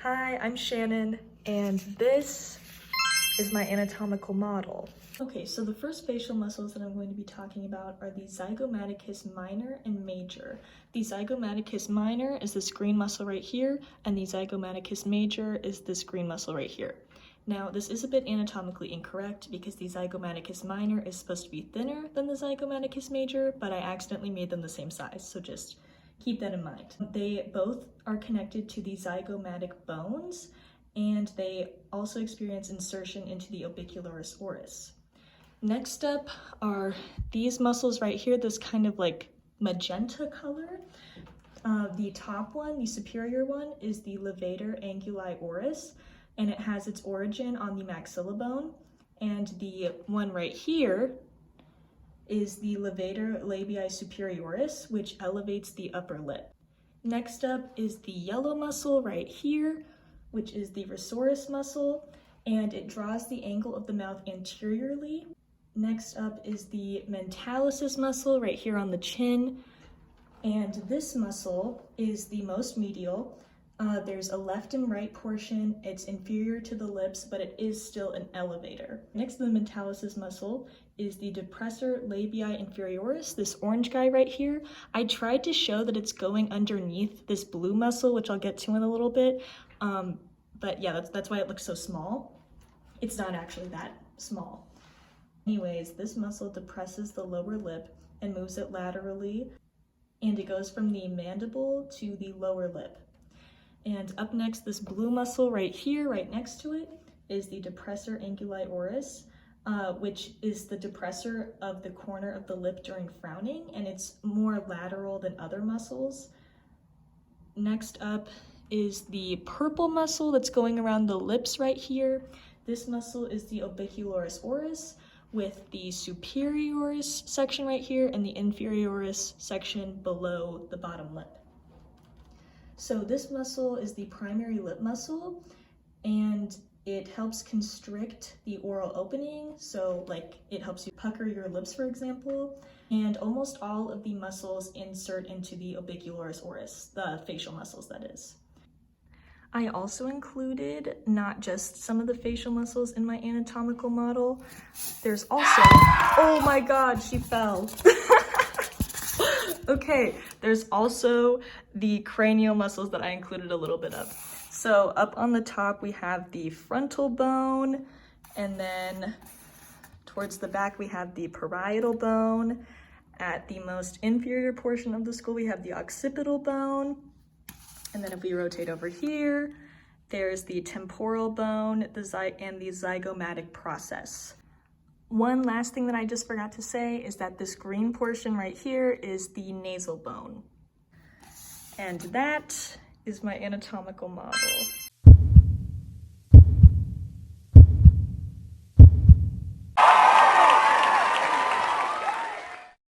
Hi, I'm Shannon, and this is my anatomical model. Okay, so the first facial muscles that I'm going to be talking about are the zygomaticus minor and major. The zygomaticus minor is this green muscle right here, and the zygomaticus major is this green muscle right here. Now, this is a bit anatomically incorrect because the zygomaticus minor is supposed to be thinner than the zygomaticus major, but I accidentally made them the same size, so just keep that in mind. They both are connected to the zygomatic bones, and they also experience insertion into the orbicularis oris. Next up are these muscles right here, this kind of like magenta color. The top one, the superior one, is the levator anguli oris, and it has its origin on the maxilla bone. And the one right here is the levator labii superioris, which elevates the upper lip. Next up is the yellow muscle right here, which is the rissoris muscle, and it draws the angle of the mouth anteriorly. Next up is the mentalis muscle right here on the chin, and this muscle is the most medial. There's a left and right portion. It's inferior to the lips, but it is still an elevator. Next to the mentalis muscle is the depressor labii inferioris, this orange guy right here. I tried to show that it's going underneath this blue muscle, which I'll get to in a little bit. But yeah, that's why it looks so small. It's not actually that small. Anyways, this muscle depresses the lower lip and moves it laterally, and it goes from the mandible to the lower lip. And up next, this blue muscle right here, right next to it, is the depressor anguli oris, which is the depressor of the corner of the lip during frowning, and it's more lateral than other muscles. Next up is the purple muscle that's going around the lips right here. This muscle is the orbicularis oris, with the superioris section right here and the inferioris section below the bottom lip. So this muscle is the primary lip muscle, and it helps constrict the oral opening. So like it helps you pucker your lips, for example, and almost all of the muscles insert into the orbicularis oris, the facial muscles that is. I also included not just some of the facial muscles in my anatomical model. There's also, oh my God, she fell. Okay, there's also the cranial muscles that I included a little bit of. So up on the top, we have the frontal bone, and then towards the back, we have the parietal bone. At the most inferior portion of the skull, we have the occipital bone. And then if we rotate over here, there's the temporal bone and the zygomatic process. One last thing that I just forgot to say is that this green portion right here is the nasal bone. And that is my anatomical model.